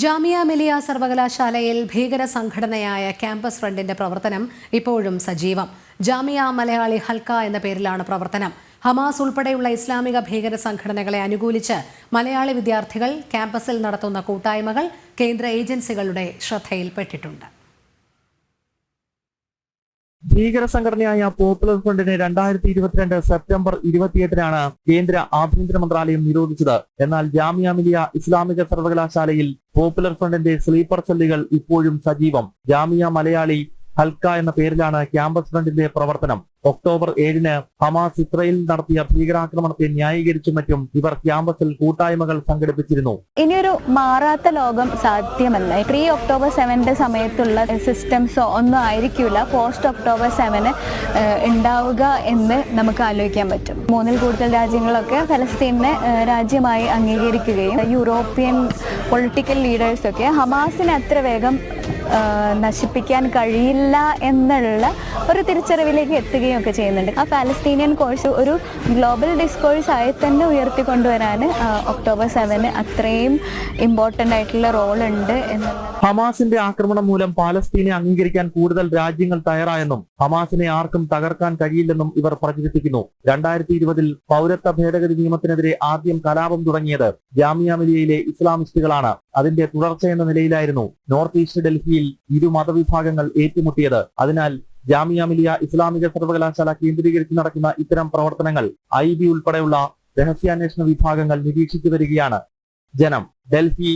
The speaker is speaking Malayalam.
ജാമിയ മിലിയ സർവകലാശാലയിൽ ഭീകര സംഘടനയായ ക്യാമ്പസ് ഫ്രണ്ടിന്റെ പ്രവർത്തനം ഇപ്പോഴും സജീവം. ജാമിയ മലയാളി ഹൽക്ക എന്ന പേരിലാണ് പ്രവർത്തനം. ഹമാസ് ഉൾപ്പെടെയുള്ള ഇസ്ലാമിക ഭീകര സംഘടനകളെ അനുകൂലിച്ച് മലയാളി വിദ്യാർത്ഥികൾ ക്യാമ്പസിൽ നടത്തുന്ന കൂട്ടായ്മകൾ കേന്ദ്ര ഏജൻസികളുടെ ശ്രദ്ധയിൽപ്പെട്ടിട്ടുണ്ട്. ഭീകര സംഘടനയായ പോപ്പുലർ ഫ്രണ്ടിനെ 2022 സെപ്റ്റംബർ 28-നാണ് കേന്ദ്ര ആഭ്യന്തര മന്ത്രാലയം നിരോധിച്ചത്. എന്നാൽ ജാമിയ മിലിയ ഇസ്ലാമിക സർവകലാശാലയിൽ പോപ്പുലർ ഫ്രണ്ടിന്റെ സ്ലീപ്പർ സെല്ലുകൾ ഇപ്പോഴും സജീവം. ജാമിയ മലയാളി ഹൽക്ക എന്ന പേരിലാണ് ക്യാമ്പസ് ഫ്രണ്ടിന്റെ പ്രവർത്തനം. ഒക്ടോബർ 7-ന് ഹമാസ് ഇസ്രയേലിൽ നടത്തിയ ഭീകരാക്രമണത്തെ ന്യായീകരിച്ചും മറ്റും ഇവർ ക്യാമ്പസിൽ കൂട്ടായ്മകൾ സംഘടിപ്പിച്ചിരുന്നു. ഇനിയൊരു മാറാത്ത ലോകം സാധ്യമല്ല. പ്രീ ഒക്ടോബർ 7 സമയത്തുള്ള സിസ്റ്റംസോ ഒന്നും ആയിരിക്കില്ല പോസ്റ്റ് ഒക്ടോബർ 7 ഉണ്ടാവുക എന്ന് നമുക്ക് ആലോചിക്കാൻ പറ്റും. 3-ൽ കൂടുതൽ രാജ്യങ്ങളൊക്കെ ഫലസ്തീനെ രാജ്യമായി അംഗീകരിക്കുകയും യൂറോപ്യൻ പൊളിറ്റിക്കൽ ലീഡേഴ്സൊക്കെ ഹമാസിനെ അത്ര വേഗം നശിപ്പിക്കാൻ കഴിയില്ല എന്നുള്ള ഒരു തിരിച്ചറിവിലേക്ക് എത്തുകയും ഒക്കെ ചെയ്യുന്നുണ്ട്. ആ പാലസ്തീനിയൻ കോഴ്സ് ഒരു ഗ്ലോബൽ ഡിസ്കോഴ്സ് ആയി തന്നെ ഉയർത്തിക്കൊണ്ടുവരാൻ ഒക്ടോബർ 7 അത്രയും ഇമ്പോർട്ടൻ്റ് ആയിട്ടുള്ള റോൾ ഉണ്ട് എന്നുള്ളത്. ഹമാസിന്റെ ആക്രമണം മൂലം പാലസ്തീനെ അംഗീകരിക്കാൻ കൂടുതൽ രാജ്യങ്ങൾ തയ്യാറായെന്നും ഹമാസിനെ ആർക്കും തകർക്കാൻ കഴിയില്ലെന്നും ഇവർ പ്രചരിപ്പിക്കുന്നു. 2020-ൽ പൗരത്വ ഭേദഗതി നിയമത്തിനെതിരെ ആദ്യം കലാപം തുടങ്ങിയത് ജാമിയ മിലിയയിലെ ഇസ്ലാമിസ്റ്റുകളാണ്. അതിന്റെ തുടർച്ചയെന്ന നിലയിലായിരുന്നു നോർത്ത് ഈസ്റ്റ് ഡൽഹിയിൽ ഇരു മതവിഭാഗങ്ങൾ ഏറ്റുമുട്ടിയത്. അതിനാൽ ജാമിയ മിലിയ ഇസ്ലാമിക സർവകലാശാല കേന്ദ്രീകരിച്ച് നടക്കുന്ന ഇത്തരം പ്രവർത്തനങ്ങൾ IB ഉൾപ്പെടെയുള്ള രഹസ്യാന്വേഷണ വിഭാഗങ്ങൾ നിരീക്ഷിച്ചു വരികയാണ്. ജനം, ഡൽഹി.